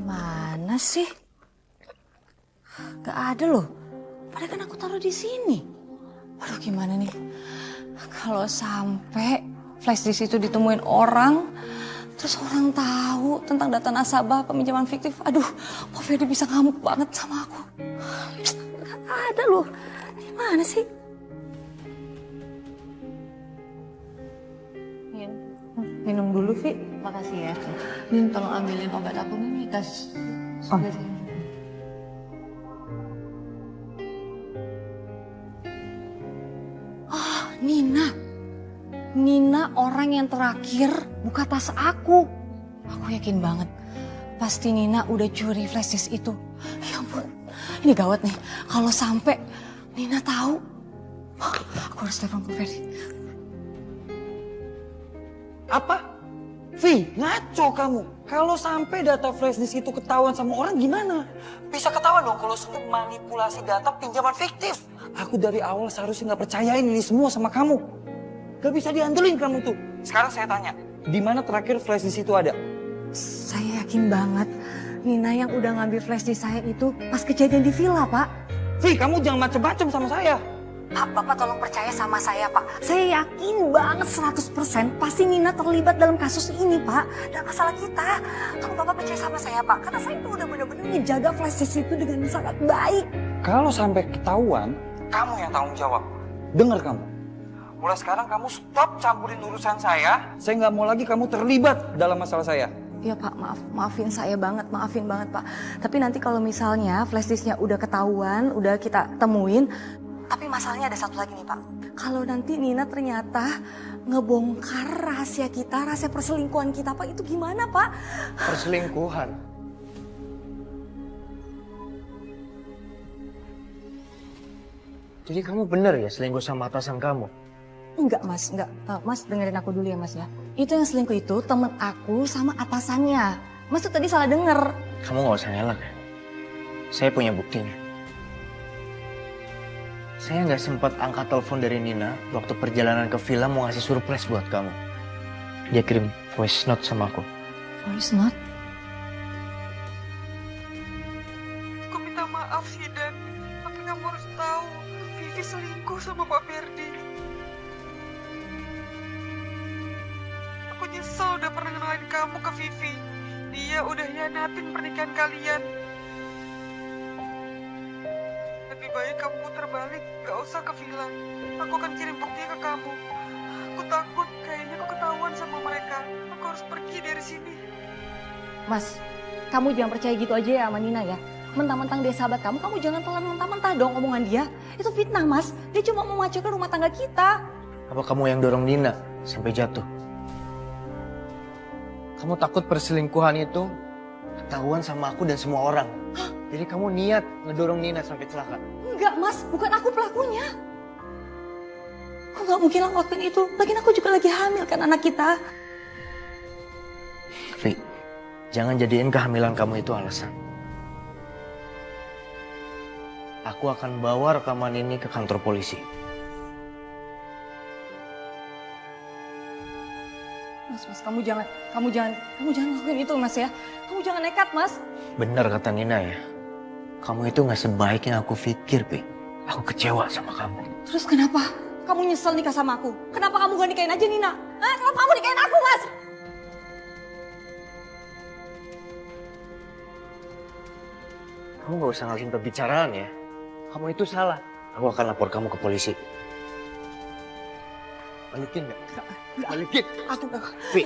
Mana sih? Gak ada loh. Padahal kan aku taruh di sini. Waduh, gimana nih? Kalau sampai flash disk itu ditemuin orang, terus orang tahu tentang data nasabah peminjaman fiktif, aduh, Pak Ferdi bisa ngamuk banget sama aku. Gak ada loh. Gimana sih? Minum dulu, Vi. Makasih ya. Min, tolong ambilin obat aku nih, tas. Oh. Oh, Nina. Nina orang yang terakhir buka tas aku. Aku yakin banget. Pasti Nina udah curi flash disk itu. Ya ampun. Ini gawat nih. Kalau sampai Nina tahu. Oh, aku harus telepon Pak Ferdi. Apa? Vi, ngaco kamu. Kalau sampai data flash disk itu ketahuan sama orang gimana? Bisa ketahuan dong kalau semua manipulasi data pinjaman fiktif. Aku dari awal seharusnya nggak percayain ini semua sama kamu. Gak bisa diandelin kamu tuh. Sekarang saya tanya, di mana terakhir flash disk itu ada? Saya yakin banget Nina yang udah ngambil flash disk saya itu pas kejadian di villa, Pak. Vi, kamu jangan macem-macem sama saya. Pak, Bapak tolong percaya sama saya, Pak. Saya yakin banget 100% pasti Nina terlibat dalam kasus ini, Pak. Dan masalah kita. Tolong Bapak percaya sama saya, Pak. Karena saya itu udah benar-benar ngejaga flash disk itu dengan sangat baik. Kalau sampai ketahuan, kamu yang tanggung jawab. Dengar kamu. Mulai sekarang kamu stop campurin urusan saya. Saya nggak mau lagi kamu terlibat dalam masalah saya. Ya Pak, maafin saya banget, maafin banget Pak. Tapi nanti kalau misalnya flash disknya udah ketahuan, udah kita temuin. Tapi masalahnya ada satu lagi nih Pak. Kalau nanti Nina ternyata ngebongkar rahasia kita, rahasia perselingkuhan kita Pak, itu gimana Pak? Perselingkuhan? Jadi kamu bener ya selingkuh sama atasan kamu? Enggak Mas, enggak. Mas dengerin aku dulu ya Mas ya. Itu yang selingkuh itu temen aku sama atasannya. Mas tuh tadi salah denger. Kamu gak usah ngelak ya. Saya punya buktinya. Saya nggak sempat angkat telepon dari Nina waktu perjalanan ke villa mau ngasih surprise buat kamu. Dia kirim voice note sama aku. Voice note? Aku minta maaf sih Dan, tapi kamu harus tahu Vivi selingkuh sama Pak Ferdi. Aku nyesel udah pernah kenalin kamu ke Vivi. Dia udah hianatin pernikahan kalian. Lebih baik kamu putar balik, gak usah ke villa. Aku akan kirim buktinya ke kamu. Aku takut kayaknya aku ketahuan sama mereka. Aku harus pergi dari sini. Mas, kamu jangan percaya gitu aja ya sama Nina ya. Mentang-mentang dia sahabat kamu, kamu jangan telan mentah-mentah dong omongan dia. Itu fitnah Mas, dia cuma mau mengacaukan rumah tangga kita. Apa kamu yang dorong Nina sampai jatuh? Kamu takut perselingkuhan itu ketahuan sama aku dan semua orang. Jadi kamu niat ngedorong Nina sampai celaka? Enggak Mas, bukan aku pelakunya. Aku gak mungkin lakuin itu. Lagian aku juga lagi hamil kan anak kita. Vi, jangan jadiin kehamilan kamu itu alasan. Aku akan bawa rekaman ini ke kantor polisi. Mas, kamu jangan lakuin itu Mas ya. Kamu jangan nekat Mas. Benar kata Nina ya. Kamu itu gak sebaik yang aku pikir, Pi. Aku kecewa sama kamu. Terus kenapa? Kamu nyesel nikah sama aku? Kenapa kamu gak nikahin aja Nina? Kenapa kamu nikahin aku Mas? Kamu gak usah ngalihin pembicaraan ya. Kamu itu salah. Aku akan lapor kamu ke polisi. Balikin gak? Balikin. Aku gak. Pi,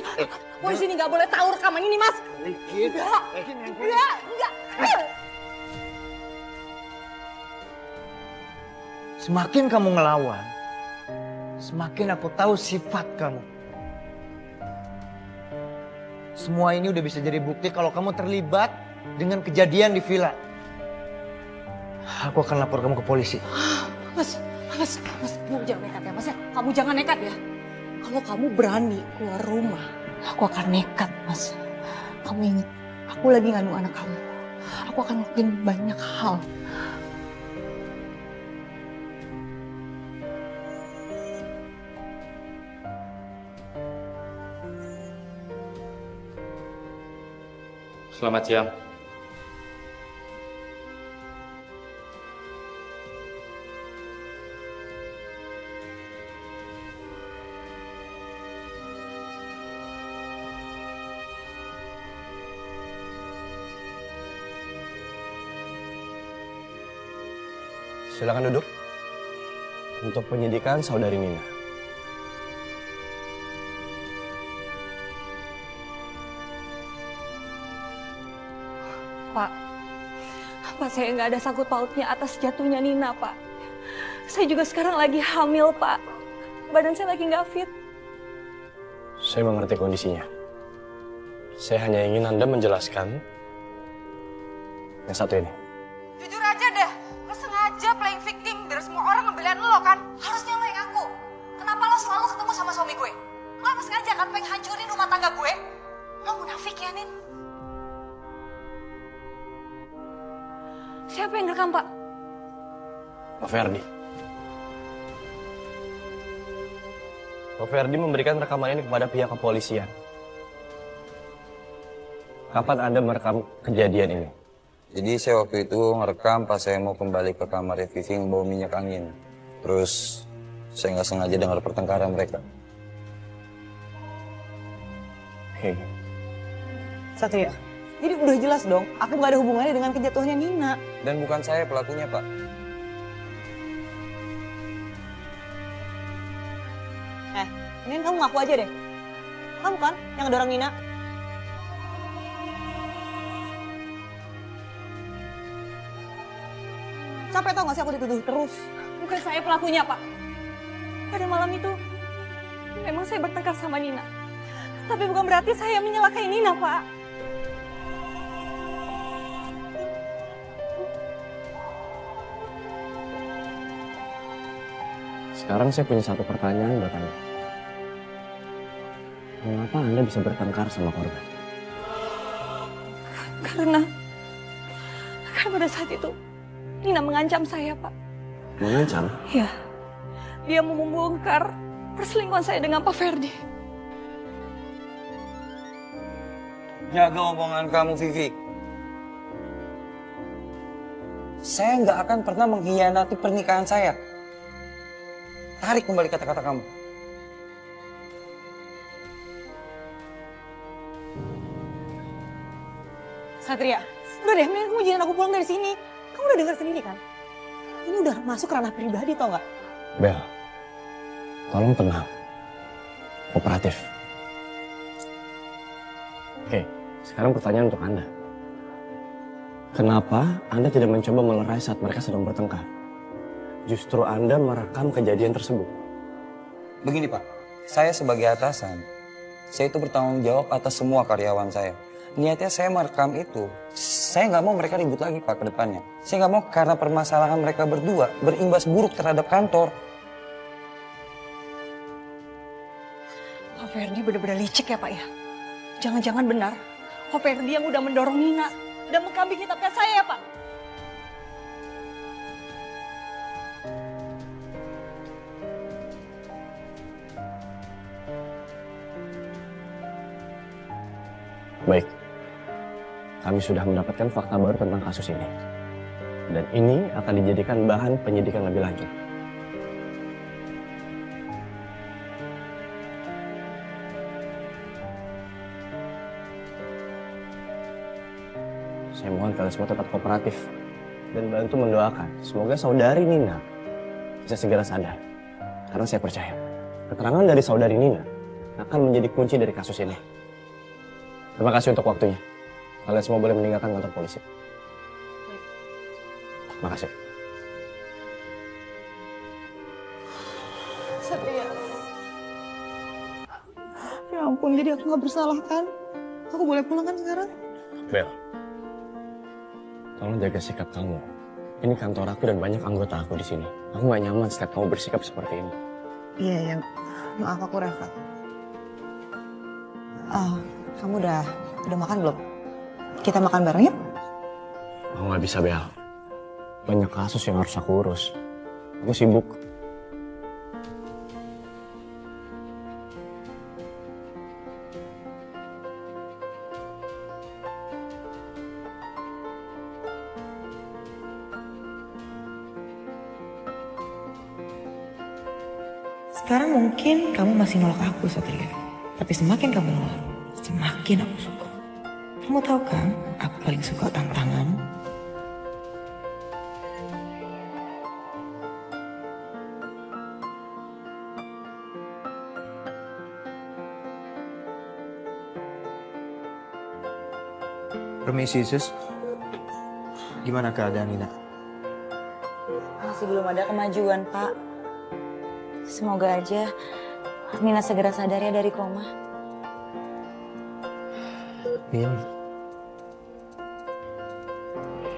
Polisi ini gak boleh tahu rekaman ini Mas. balikin. Enggak. Semakin kamu ngelawan, semakin aku tahu sifat kamu. Semua ini udah bisa jadi bukti kalau kamu terlibat dengan kejadian di villa. Aku akan lapor kamu ke polisi. Mas, kamu jangan nekat ya Mas ya. Kamu jangan nekat ya. Kalau kamu berani keluar rumah, aku akan nekat Mas. Kamu ingat, aku lagi ngandung anak kamu. Aku akan ngelakuin banyak hal. Selamat siang. Silakan duduk. Untuk penyidikan saudari Nina. Pak, saya nggak ada sangkut pautnya atas jatuhnya Nina, Pak. Saya juga sekarang lagi hamil, Pak. Badan saya lagi nggak fit. Saya mengerti kondisinya. Saya hanya ingin Anda menjelaskan yang satu ini. Jujur aja deh, lo sengaja playing victim biar semua orang ngebelain lo kan? Harus nyalain aku. Kenapa lo selalu ketemu sama suami gue? Lo emang sengaja kan pengen hancurin rumah tangga gue? Lo munafik ya, Nin? Siapa yang rekam, Pak? Pak Ferdi. Pak Ferdi memberikan rekaman ini kepada pihak kepolisian. Kapan Anda merekam kejadian ini? Jadi saya waktu itu ngerekam pas saya mau kembali ke kamarnya Vivi membawa minyak angin. Terus saya nggak sengaja dengar pertengkaran mereka. Oke. Satria, jadi udah jelas dong, aku gak ada hubungannya dengan kejatuhannya Nina. Dan bukan saya pelakunya, Pak. Nin, kamu ngaku aja deh. Kamu kan yang ngedorong Nina? Capek tau gak sih aku dituduh terus? Bukan saya pelakunya, Pak. Pada malam itu, memang saya bertengkar sama Nina. Tapi bukan berarti saya menyalakai Nina, Pak. Sekarang saya punya satu pertanyaan buat Anda. Mengapa Anda bisa bertengkar sama korban? Karena pada saat itu, Nina mengancam saya, Pak. Mengancam? Ya, dia mau membongkar perselingkuhan saya dengan Pak Ferdi. Jaga omongan kamu, Vivi. Saya nggak akan pernah mengkhianati pernikahan saya. Tarik kembali kata-kata kamu. Satria, udah deh, mending kamu jangan aku pulang dari sini. Kamu udah dengar sendiri kan? Ini udah masuk ranah pribadi tau gak? Bel, tolong tenang. Kooperatif. Oke, sekarang pertanyaan untuk Anda. Kenapa Anda tidak mencoba melerai saat mereka sedang bertengkar? Justru Anda merekam kejadian tersebut. Begini, Pak. Saya sebagai atasan, saya itu bertanggung jawab atas semua karyawan saya. Niatnya saya merekam itu, saya nggak mau mereka ribut lagi, Pak, ke depannya. Saya nggak mau karena permasalahan mereka berdua berimbas buruk terhadap kantor. Pak Ferdi benar-benar licik ya, Pak ya. Jangan-jangan benar, Pak Ferdi yang udah mendorong Nina dan mengkambing hitamkan saya ya, Pak. Baik, kami sudah mendapatkan fakta baru tentang kasus ini. Dan ini akan dijadikan bahan penyidikan lebih lanjut. Saya mohon kalian semua tetap kooperatif dan bantu mendoakan. Semoga saudari Nina bisa segera sadar. Karena saya percaya, keterangan dari saudari Nina akan menjadi kunci dari kasus ini. Terima kasih untuk waktunya. Kalian semua boleh meninggalkan kantor polisi. Terima kasih. Satria. Ya ampun, jadi aku gak bersalah kan? Aku boleh pulang kan sekarang? Bel, tolong jaga sikap kamu. Ini kantor aku dan banyak anggota aku di sini. Aku gak nyaman setiap kamu bersikap seperti ini. Iya, ya. Maaf aku Reva. Kamu udah makan belum? Kita makan bareng yuk? Aku gak bisa, Bel. Banyak kasus yang harus aku urus. Aku sibuk. Sekarang mungkin kamu masih nolak aku, Satria. Tapi semakin kamu nolak, semakin aku suka. Kamu tahu kan, aku paling suka tantangan. Permisi, Sus. Gimana keadaan Nina? Masih belum ada kemajuan, Pak. Semoga aja Nina segera sadar ya dari koma. Nin,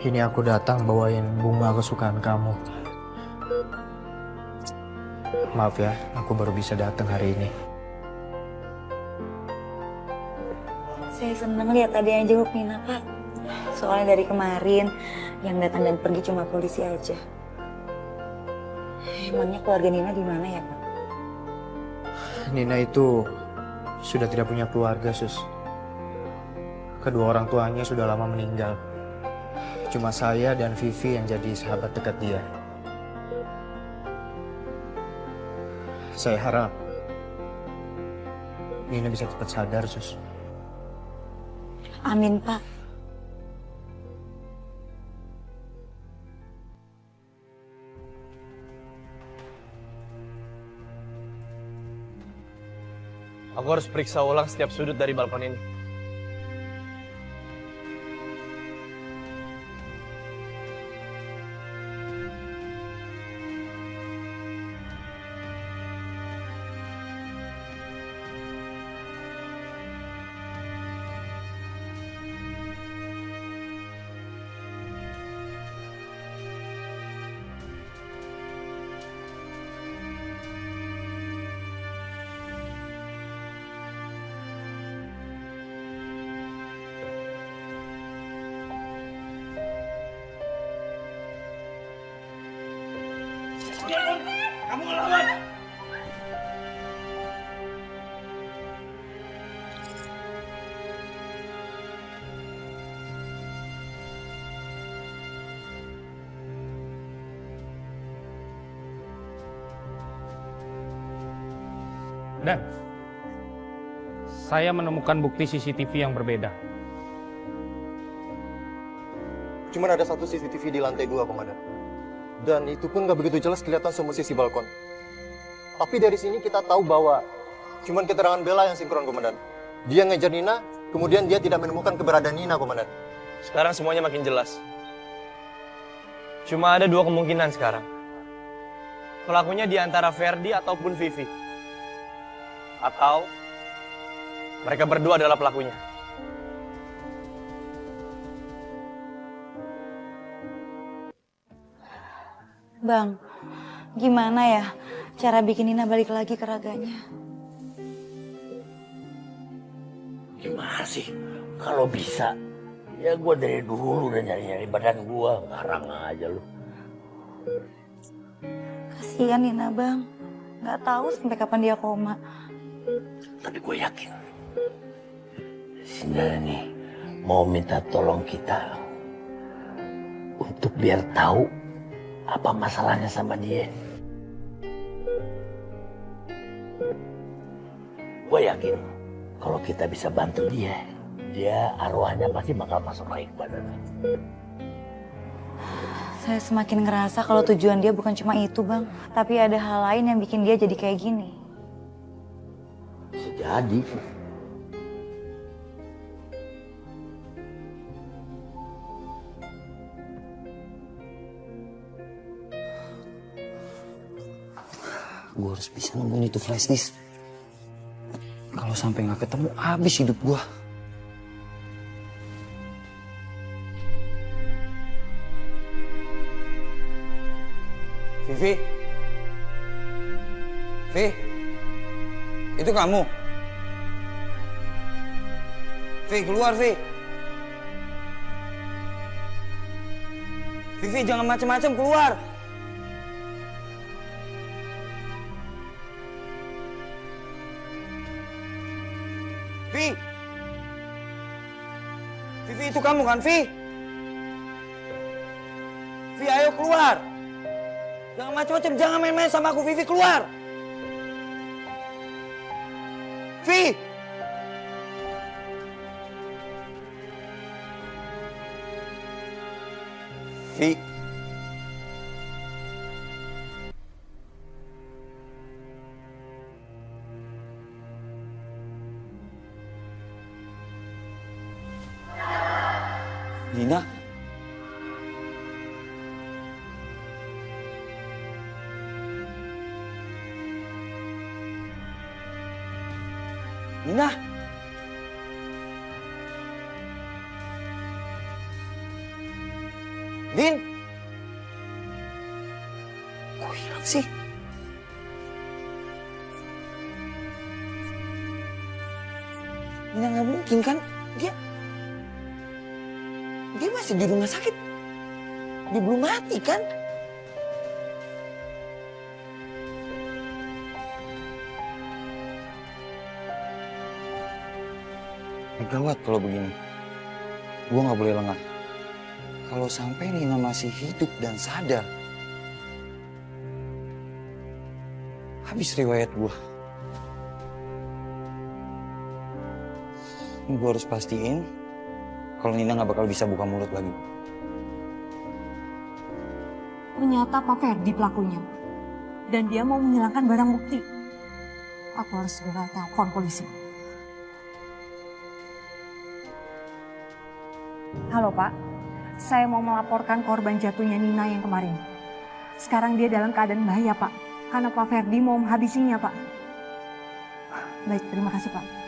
ini aku datang bawain bunga kesukaan kamu. Maaf ya, aku baru bisa datang hari ini. Saya seneng lihat ada yang jenguk Nina, Pak. Soalnya dari kemarin yang datang dan pergi cuma polisi aja. Emangnya keluarga Nina di mana ya, Pak? Nina itu sudah tidak punya keluarga, Sus. Kedua orang tuanya sudah lama meninggal. Cuma saya dan Vivi yang jadi sahabat dekat dia. Saya harap Nina bisa cepat sadar, Sus. Amin, Pak. Aku harus periksa ulang setiap sudut dari balkon ini. Dan saya menemukan bukti CCTV yang berbeda. Cuma ada satu CCTV di lantai 2, Komandan. Dan itu pun nggak begitu jelas kelihatan semua sisi balkon. Tapi dari sini kita tahu bahwa cuma keterangan Bella yang sinkron, Komandan. Dia ngejar Nina, kemudian dia tidak menemukan keberadaan Nina, Komandan. Sekarang semuanya makin jelas. Cuma ada dua kemungkinan sekarang. Pelakunya di antara Ferdi ataupun Vivi. Atau mereka berdua adalah pelakunya. Bang, gimana ya cara bikin Nina balik lagi ke raganya? Gimana sih? Kalau bisa, ya gue dari dulu udah nyari-nyari badan gue. Ngarang aja lu. Kasihan Nina, Bang. Nggak tahu sampai kapan dia koma. Tapi gue yakin, si Nina nih mau minta tolong kita untuk biar tahu apa masalahnya sama dia. Gue yakin kalau kita bisa bantu dia arwahnya pasti bakal masuk lagi ke badannya. Saya semakin ngerasa kalau tujuan dia bukan cuma itu, Bang. Tapi ada hal lain yang bikin dia jadi kayak gini. Bisa jadi. Gue harus bisa nemuin itu flash disk. Kalau sampai nggak ketemu, habis hidup gue. Vivi? Vi? Itu kamu? Vi, keluar, Vi. Vivi, jangan macam-macam, keluar. Vi? Vivi, itu kamu kan, Vi? Vi, ayo keluar. Jangan macam-macam, jangan main-main sama aku, Vivi, keluar. Vi! Vi. Nina? Nina? Din? Kok hilang sih? Nina nggak mungkin kan? Dia masih di rumah sakit. Dia belum mati kan? Gawat kalau begini. Gue nggak boleh lengah. Kalau sampai Nina masih hidup dan sadar, habis riwayat gue. Gue harus pastiin kalau Nina nggak bakal bisa buka mulut lagi. Ternyata Pak Ferdi pelakunya. Dan dia mau menghilangkan barang bukti. Aku harus segera telepon polisi. Halo Pak, saya mau melaporkan korban jatuhnya Nina yang kemarin. Sekarang dia dalam keadaan bahaya Pak, karena Pak Ferdi mau menghabisinya Pak. Baik, terima kasih Pak.